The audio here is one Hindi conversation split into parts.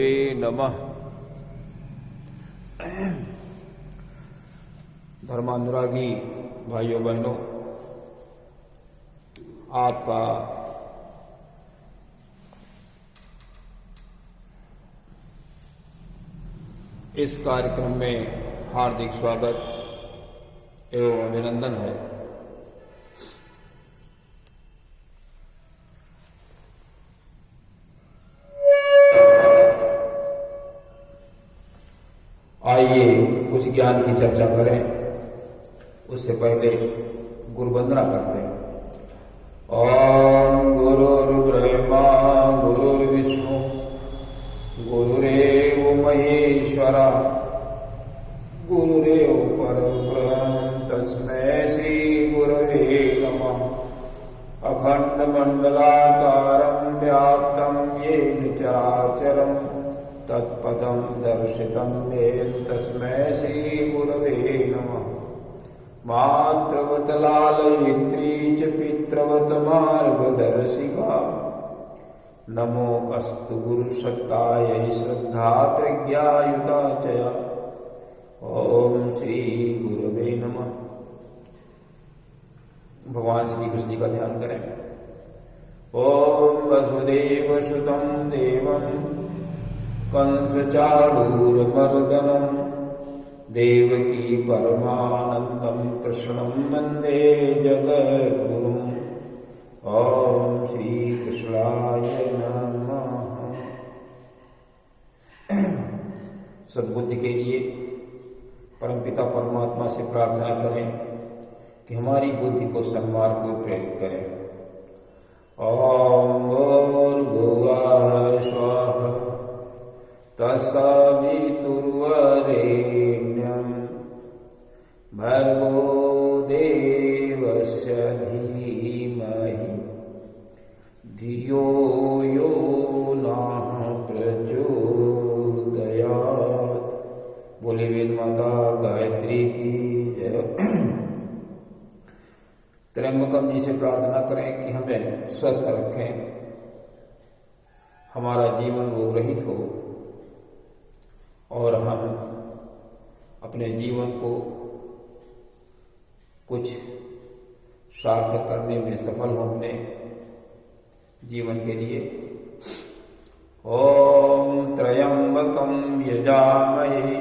गुरवे नमः। धर्मानुरागी भाइयों बहनों, आपका इस कार्यक्रम में हार्दिक स्वागत एवं अभिनंदन है। आइए कुछ ज्ञान की चर्चा करें। उससे पहले गुरु वंदना करते हैं। ओम गुरुर्ब्रह्मा गुरुर्विष्णु गुरुरेव महेश्वरा गुरुरेव परब्रह्म तस्मै श्री गुरवे नमः। अखंड मंडलाकारं व्याप्तं येन चराचरं तत्पदं दर्शितं येन तस्मै श्री गुरवे नमः। मातृवत लालयित्री च पितृवत मार्गदर्शिका नमो अस्तु गुरुसत्तायै श्रद्धा प्रज्ञायुता च। ओम श्री गुरवे नमः। भगवान श्री कृष्ण जी का ध्यान करें। ओम वसुदेव सुतं देवं कंसचाणूरमर्दनं देवकी परमानंदं कृष्णं वंदे जगद्गुरुम्। ओम श्री कृष्णाय नमः। सद्बुद्धि के लिए परमपिता परमात्मा से प्रार्थना करें कि हमारी बुद्धि को सन्मार्ग को प्रेरित करें। ओम भूर्भुवः स्वः तत्सवितुर्वरेण्यं भर्गो देवस्य धीमहि धियो यो नः प्रचोदयात्। बोले वेद माता गायत्री की जय। त्र्यंबकम जी से प्रार्थना करें कि हमें स्वस्थ रखें, हमारा जीवन रोग रहित हो और हम अपने जीवन को कुछ सार्थक करने में सफल हो अपने जीवन के लिए। ओम त्र्यंबकं यजामहे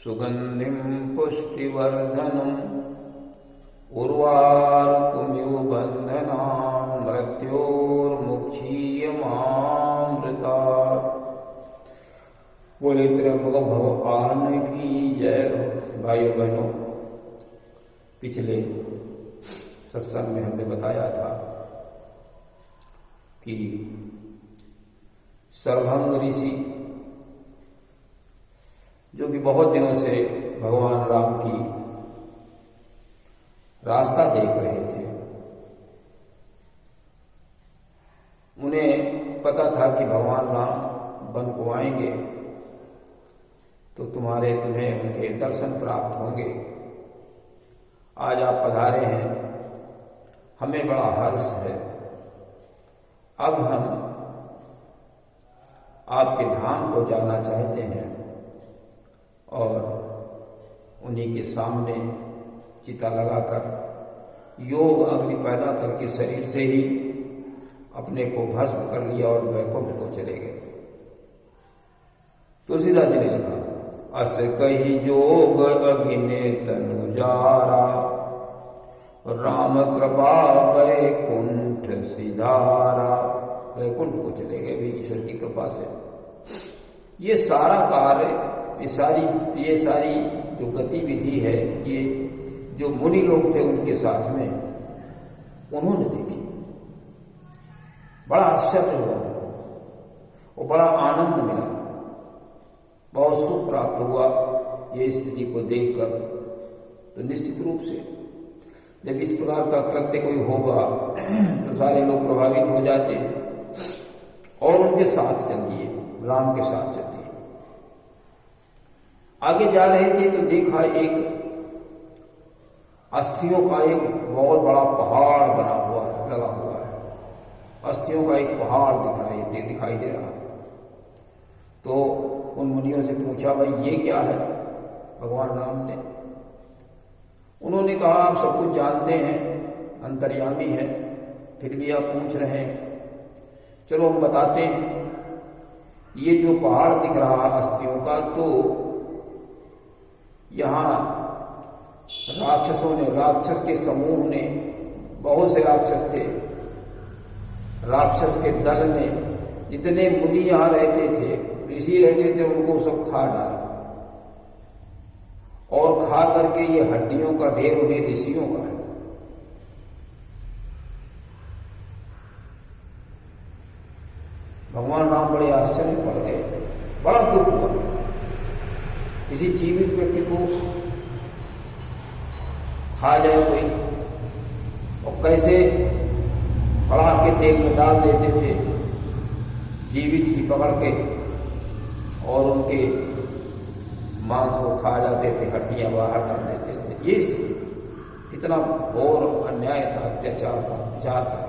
सुगंधिं पुष्टिवर्धनम् उर्वारुकमिव बन्धनान् मृत्योर्मुक्षीयमामृतात्। बोले त्र्यंबक भगवान की जय। भाइयों बहनों, पिछले सत्संग में हमने बताया था कि सर्वभंग ऋषि जो कि बहुत दिनों से भगवान राम की रास्ता देख रहे थे, उन्हें पता था कि भगवान राम वन को आएंगे तो तुम्हें उनके दर्शन प्राप्त होंगे। आज आप पधारे हैं, हमें बड़ा हर्ष है। अब हम आपके धाम को जाना चाहते हैं और उन्हीं के सामने चिता लगाकर योग अग्नि पैदा करके शरीर से ही अपने को भस्म कर लिया और वैकुंठ को चले गए। तुलसीदास जी ने लिखा, अस कही जोग अग्नि तनु जारा राम कृपा वैकुंठ सिधारा। वैकुंठ को चले गए भी ईश्वर की कृपा से। ये सारा कार्य, ये सारी जो गतिविधि है, ये जो मुनि लोग थे उनके साथ में उन्होंने देखी। बड़ा आश्चर्य हुआ उनको और बड़ा आनंद मिला, बहुत सुख प्राप्त हुआ ये स्थिति को देखकर। तो निश्चित रूप से जब इस प्रकार का कृत्य कोई होगा तो सारे लोग प्रभावित हो जाते हैं और उनके साथ चल दिए, राम के साथ चल दिए। आगे जा रहे थे तो देखा एक अस्थियों का एक बहुत बड़ा पहाड़ बना हुआ है, लगा हुआ है। अस्थियों का एक पहाड़ दिखाई दे रहा है। तो उन मुनियों से पूछा, भाई ये क्या है? भगवान राम ने, उन्होंने कहा, आप सब कुछ जानते हैं, अंतर्यामी हैं, फिर भी आप पूछ रहे हैं। चलो हम बताते हैं। ये जो पहाड़ दिख रहा अस्थियों का, तो यहाँ राक्षसों ने, राक्षस के समूह ने, बहुत से राक्षस थे, राक्षस के दल ने, जितने मुनि यहाँ रहते थे, ऋषि रहते थे, उनको सब खा डाला। और खा करके ये हड्डियों का ढेर उन्हीं ऋषियों का है। भगवान राम बड़े आश्चर्य में पड़ गए, बड़ा दुख हुआ। किसी जीवित व्यक्ति को खा जाए कोई, और कैसे बढ़ा के तेल में डाल देते थे, जीवित ही पकड़ के, और उनके मांस को खा जाते थे, हड्डियां बाहर डाल देते थे। ये कितना घोर अन्याय था, अत्याचार था, विचार था।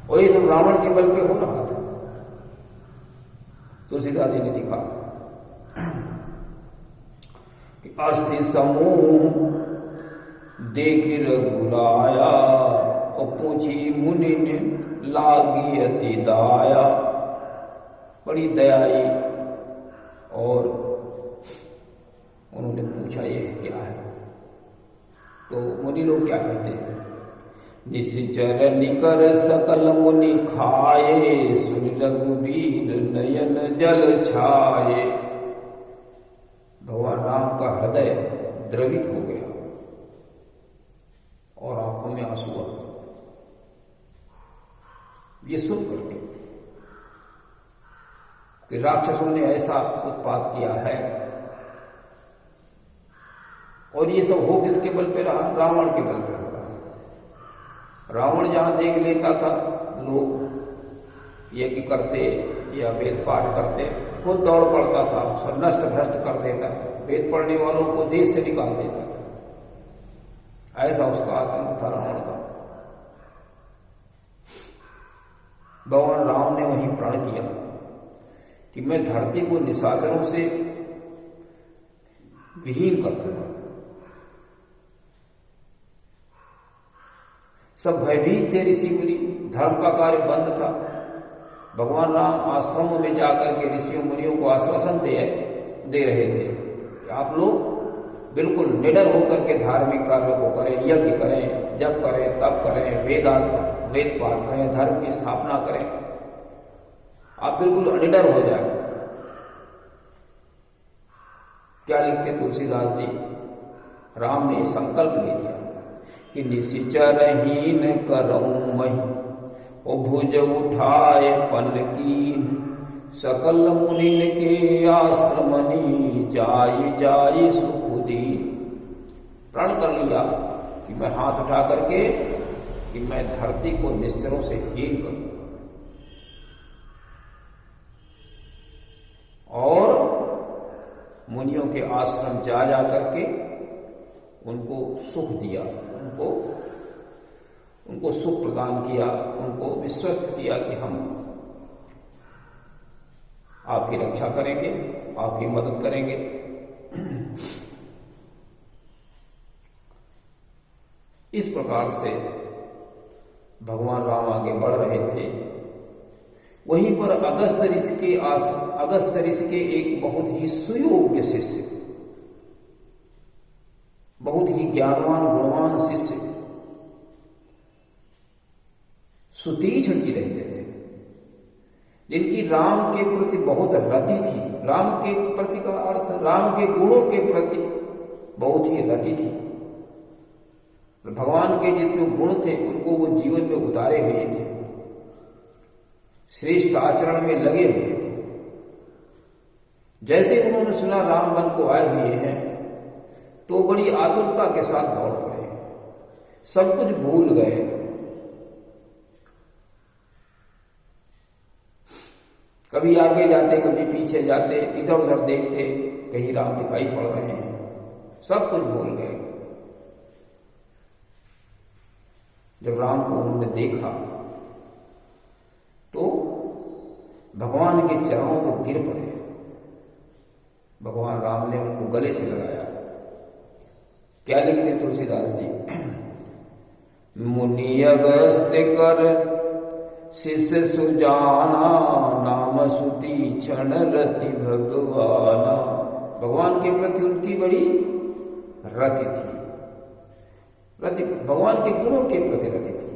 और ये सब रावण के बल पे हो रहा था। तुलसीदास जी ने लिखा कि अस्थि समूह देख रघुराया, और पूछी मुनि ने लागी अति दाया। बड़ी दयाई, और उन्होंने पूछा ये क्या है? तो मुनि लोग क्या कहते हैं? निश्चर निकर सकल मुनि खाए, सुन रघुबीर नयन जल छाए। भगवान राम का हृदय द्रवित हो गया और आंखों में आंसू आ गए ये सुन करके कि राक्षसों ने ऐसा उत्पात किया है। और ये सब हो किसके बल पे रहा? रावण के बल पे हो रहा। रावण जहां देख लेता था लोग यज्ञ करते या वेद पाठ करते, खुद दौड़ पड़ता था, सब नष्ट भ्रष्ट कर देता था, वेद पढ़ने वालों को देश से निकाल देता था। ऐसा उसका आतंक था रावण का। भगवान राम ने वहीं प्रण किया कि मैं धरती को निशाचरों से विहीन कर दूंगा। सब भयभीत थे ऋषि मुनि, धर्म का कार्य बंद था। भगवान राम आश्रमों में जाकर के ऋषियों मुनियों को आश्वासन दे रहे थे कि आप लोग बिल्कुल निडर होकर के धार्मिक कार्यों को करें, यज्ञ करें, जप करें, तप करें, वेद पाठ करें, धर्म की स्थापना करें, आप बिल्कुल निडर हो जाए। क्या लिखते तुलसीदास जी? राम ने संकल्प ले लिया कि निशिचरहीन करऊं मही, ओ भुज उठाए पन कीन, सकल मुनिन के आश्रमनी, जाय जाय सुखुदीन। प्रण कर लिया कि मैं हाथ उठा करके कि मैं धरती को निश्चरों से हीन कर दूंगा। और मुनियों के आश्रम जा करके उनको सुख दिया, उनको सुख प्रदान किया, उनको विश्वस्त किया कि हम आपकी रक्षा करेंगे, आपकी मदद करेंगे। इस प्रकार से भगवान राम आगे बढ़ रहे थे। वहीं पर अगस्त ऋषि के एक बहुत ही सुयोग्य शिष्य, बहुत ही ज्ञानवान गुणवान शिष्य सुतीक्ष्ण जी रहते थे, जिनकी राम के प्रति बहुत रति थी। राम के प्रति का अर्थ राम के गुणों के प्रति बहुत ही रति थी। भगवान के जो गुण थे उनको वो जीवन में उतारे हुए थे, श्रेष्ठ आचरण में लगे हुए थे। जैसे उन्होंने सुना राम वन को आए हुए हैं तो बड़ी आतुरता के साथ दौड़ पड़े, सब कुछ भूल गए। कभी आगे जाते, कभी पीछे जाते, इधर उधर देखते, कहीं राम दिखाई पड़ रहे हैं, सब कुछ भूल गए। जब राम को उन्होंने देखा तो भगवान के चरणों पर गिर पड़े भगवान राम ने उनको गले से लगाया। क्या लिखते हैं तुलसीदास जी? मुनि अगस्त्य कर शिष्य सुजाना, नाम सुती क्षण रति भगवाना। भगवान के प्रति उनकी बड़ी रति थी, रति भगवान के गुणों के प्रति रति थी,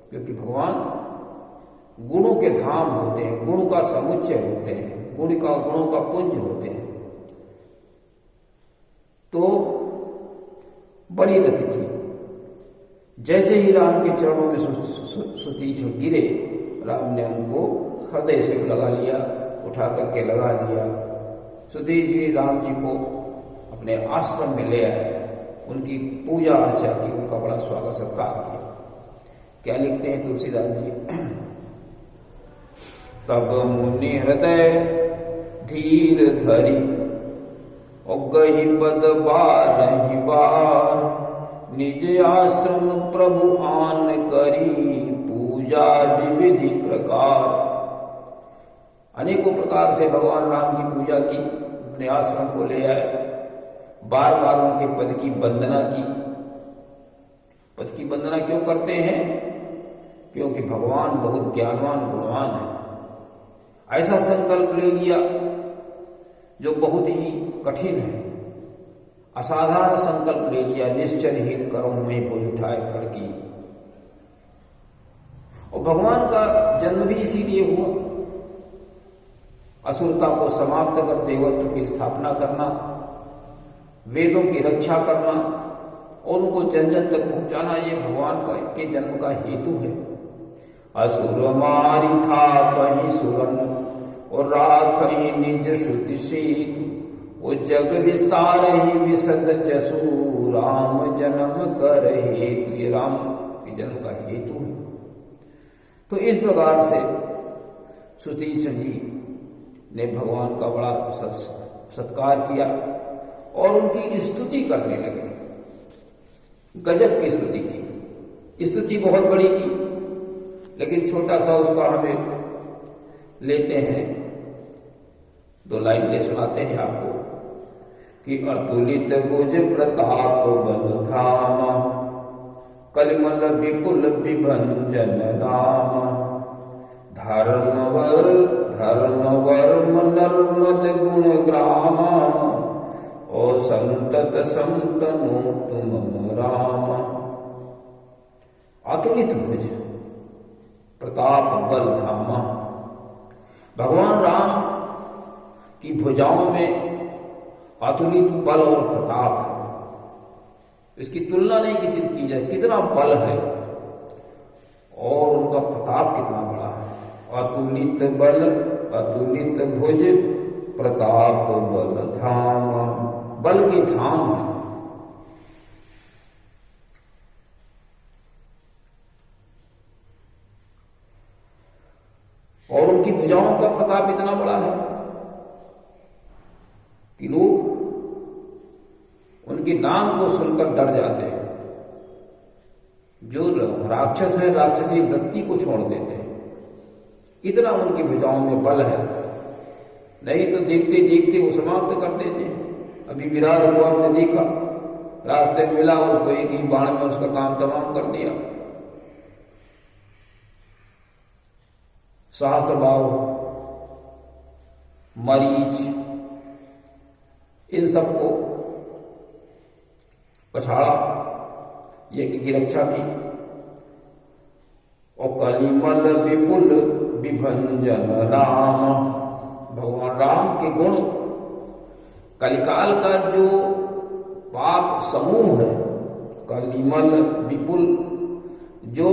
क्योंकि भगवान गुणों के धाम होते हैं, गुण का समुच्चय होते हैं, गुणों का पुंज होते हैं। तो बड़ी रति थी। जैसे ही राम के चरणों में सुतीक्ष गिरे, राम ने उनको हृदय से लगा लिया, उठा करके लगा दिया। सुतीक्ष जी राम जी को अपने आश्रम में ले आए, उनकी पूजा अर्चा की, उनका बड़ा स्वागत सत्कार किया। क्या लिखते हैं तुलसीदास जी? तब मुनि हृदय धीर धरी, और गही पद बारहि बार, निज आश्रम प्रभु आन करी, पूजा विविधि प्रकार। अनेकों प्रकार से भगवान राम की पूजा की, अपने आश्रम को ले आए, बार बार उनके पद की वंदना की। पद की वंदना क्यों करते हैं? क्योंकि भगवान बहुत ज्ञानवान गुणवान है। ऐसा संकल्प ले लिया जो बहुत ही कठिन है, असाधारण संकल्प ले लिया, निश्चलहीन करो मैं भुज उठाए फड़ की। और भगवान का जन्म भी इसीलिए हुआ, असुरता को समाप्त कर देवत्व की स्थापना करना, वेदों की रक्षा करना और उनको जन जन तक पहुंचाना, ये भगवान का के जन्म का हेतु है। असुर मारी था वही सुरन, और राखहि निज श्रुति सीत, वो जग विस्तार ही विशद जसु, राम जन्म कर हेतु। ये राम के जन्म का हेतु है। तो इस प्रकार से सुतीक्ष जी ने भगवान का बड़ा सत्कार किया और उनकी स्तुति करने लगे। गजब की स्तुति की, स्तुति बहुत बड़ी की, लेकिन छोटा सा उसका हमें लेते हैं, 2 लाइन ले सुनाते हैं आपको कि अतुलित भुज प्रताप बल धाम, कलिमल विपुल विभंजन राम, धर्मवर नर्मद गुण ग्राम, ओ संतत संतनु तुम राम। अतुलित भुज प्रताप बल धामा, भगवान राम की भुजाओं में अतुलित बल और प्रताप है। इसकी तुलना नहीं किसी से की जाए, कितना बल है और उनका प्रताप कितना बड़ा है। अतुलित बल अतुलित भुज प्रताप बल धाम, बल के धाम है। और उनकी भुजाओं का प्रताप इतना बड़ा है कि लोग उनके नाम को सुनकर डर जाते हैं। जो राक्षस है, राक्षसी वृत्ति को छोड़ देते हैं, इतना उनकी भुजाओं में बल है। नहीं तो देखते देखते वो समाप्त कर देते हैं। अभी विराट को आपने देखा, रास्ते में मिला, उसको एक ही बाण में उसका काम तमाम कर दिया। सहस्त्रबाहु, मरीच, इन सबको पछाड़ा, यज्ञ की रक्षा की। और कलिमल विपुल विभंजन राम, भगवान राम के गुण, कलिकाल का जो पाप समूह है, कलिमल विपुल, जो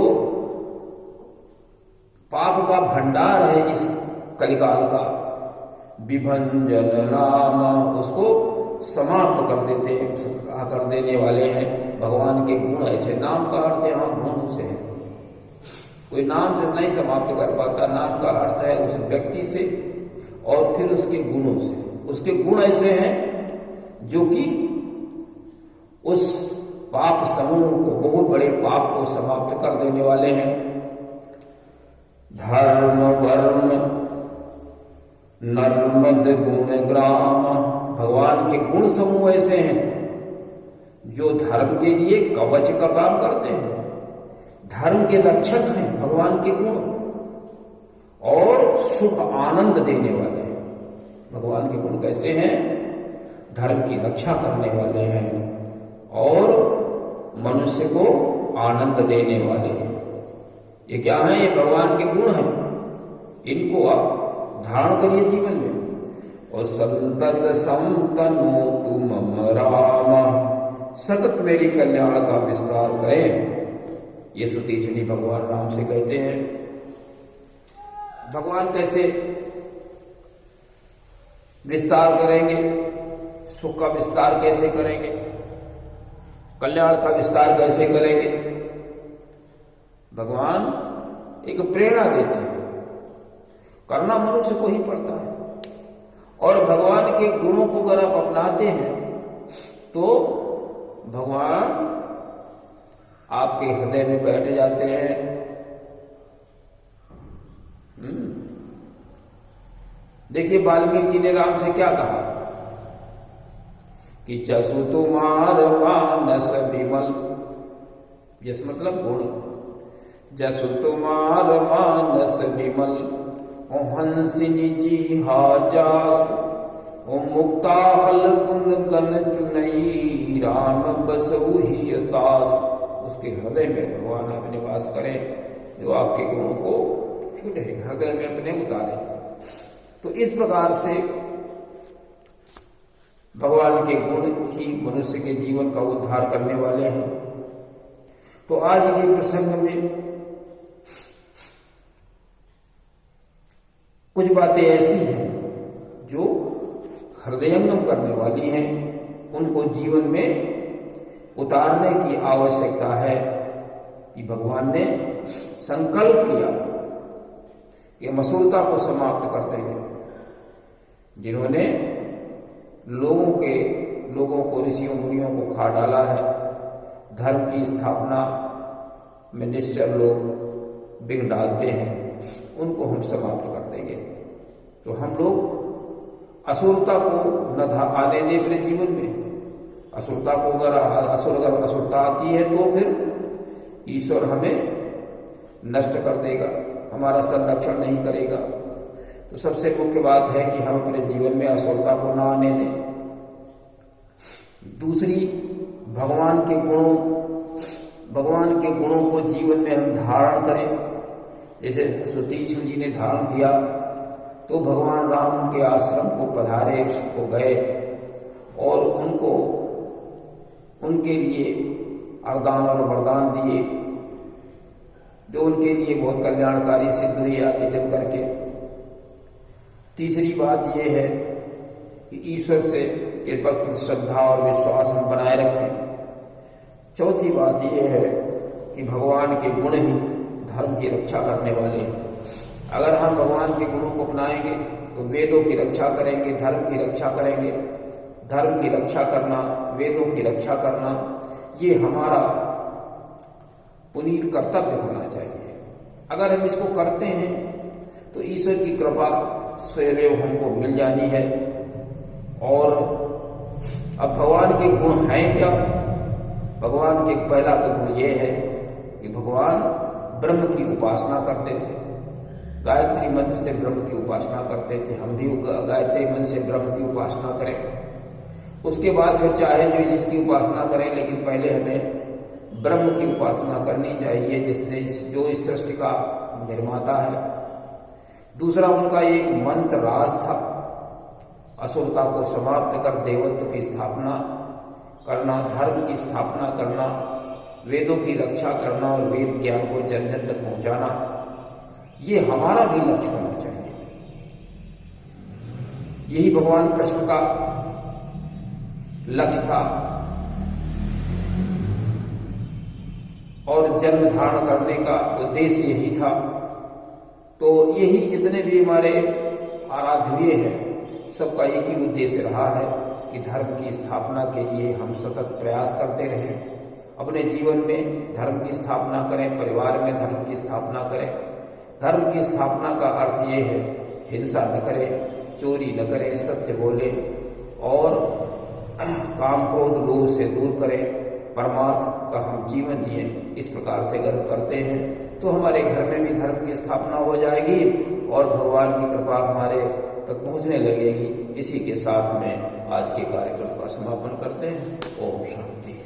पाप का भंडार है इस कलिकाल का, विभंजन राम, उसको समाप्त कर देते हैं, कर देने वाले हैं। भगवान के गुण ऐसे, नाम का अर्थ यहाँ गुण से है। कोई नाम से नहीं समाप्त कर पाता, नाम का अर्थ है उस व्यक्ति से और फिर उसके गुणों से। उसके गुण ऐसे हैं जो कि उस पाप समूह को, बहुत बड़े पाप को समाप्त कर देने वाले हैं। धर्म वर्म नर्मद गुण ग्राम, भगवान के गुण समूह ऐसे हैं जो धर्म के लिए कवच का काम करते हैं, धर्म के रक्षक हैं भगवान के गुण, और सुख आनंद देने वाले हैं। भगवान के गुण कैसे हैं? धर्म की रक्षा करने वाले हैं और मनुष्य को आनंद देने वाले हैं। ये क्या है? ये भगवान के गुण हैं, इनको आप धारण करिए जीवन में। और संतत संतनो तुम राम, सतत मेरी कल्याण का विस्तार करें। ये सुतीक्षणी भगवान राम से कहते हैं। भगवान कैसे विस्तार करेंगे? सुख का विस्तार कैसे करेंगे? कल्याण का विस्तार कैसे करेंगे? भगवान एक प्रेरणा देते हैं, करना मनुष्य को ही पड़ता है। और भगवान के गुणों को अगर आप अपनाते हैं तो भगवान आपके हृदय में बैठ जाते हैं। देखिए वाल्मीकि जी ने राम से क्या कहा कि जसु तुम्हार मानस विमल, यस मतलब गुण, जसु तुम्हार मानस विमल, ओ हंसिनी जी हाजास, ओ मुक्ता हल गुण गन चुनई, राम बसु ही दास। उसके हृदय में भगवान आप निवास करें, जो आपके गुणों को हृदय में अपने उतारे। तो इस प्रकार से भगवान के गुण ही मनुष्य के जीवन का उद्धार करने वाले हैं। तो आज के प्रसंग में कुछ बातें ऐसी हैं जो हृदयंगम करने वाली हैं, उनको जीवन में उतारने की आवश्यकता है। कि भगवान ने संकल्प लिया कि मसूरता को समाप्त कर देंगे। जिन्होंने लोगों को ऋषियों मुनियों को खा डाला है, धर्म की स्थापना में निश्चल लोग बिग डालते हैं, उनको हम समाप्त कर देंगे। तो हम लोग असुरता को न आने दें अपने जीवन में। असुरता को अगर असुरता आती है तो फिर ईश्वर हमें नष्ट कर देगा, हमारा संरक्षण नहीं करेगा। तो सबसे मुख्य बात है कि हम अपने जीवन में असुरता को ना आने दें। दूसरी, भगवान के गुणों को जीवन में हम धारण करें। जैसे सुतीक्षण जी ने धारण किया, तो भगवान राम उनके आश्रम को पधारे, को गए और उनके लिए अरदान और वरदान दिए, जो उनके लिए बहुत कल्याणकारी सिद्ध हुई आगे चल करके। तीसरी बात यह है कि ईश्वर से के प्रति श्रद्धा और विश्वास हम बनाए रखें। चौथी बात यह है कि भगवान के गुण ही धर्म की रक्षा करने वाले हैं। अगर हम भगवान के गुणों को अपनाएंगे तो वेदों की रक्षा करेंगे, धर्म की रक्षा करेंगे। धर्म की रक्षा करना, वेदों की रक्षा करना, ये हमारा पुनीत कर्तव्य होना चाहिए। अगर हम इसको करते हैं तो ईश्वर की कृपा स्वयं हमको मिल जानी है। और अब भगवान के गुण हैं क्या? भगवान के पहला तो गुण ये है कि भगवान ब्रह्म की उपासना करते थे, गायत्री मंत्र से ब्रह्म की उपासना करते थे। हम भी गायत्री मंत्र से ब्रह्म की उपासना करें। उसके बाद फिर चाहे जो जिसकी उपासना करें, लेकिन पहले हमें ब्रह्म की उपासना करनी चाहिए, जो इस सृष्टि का निर्माता है। दूसरा उनका एक मंत्र राज था, असुरता को समाप्त कर देवत्व की स्थापना करना, धर्म की स्थापना करना, वेदों की रक्षा करना और वेद ज्ञान को जन जन तक पहुंचाना। ये हमारा भी लक्ष्य होना चाहिए। यही भगवान कृष्ण का लक्ष्य था और जन्म धारण करने का उद्देश्य यही था। तो यही जितने भी हमारे आराध्य हुए हैं, सबका एक ही उद्देश्य रहा है कि धर्म की स्थापना के लिए हम सतत प्रयास करते रहें। अपने जीवन में धर्म की स्थापना करें, परिवार में धर्म की स्थापना करें। धर्म की स्थापना का अर्थ ये है हिंसा न करें, चोरी न करें, सत्य बोले और काम क्रोध लोभ से दूर करें, परमार्थ का हम जीवन जिए, इस प्रकार से अगर करते हैं तो हमारे घर में भी धर्म की स्थापना हो जाएगी और भगवान की कृपा हमारे तक पहुंचने लगेगी। इसी के साथ में आज के कार्यक्रम का समापन करते हैं। ओम शांति।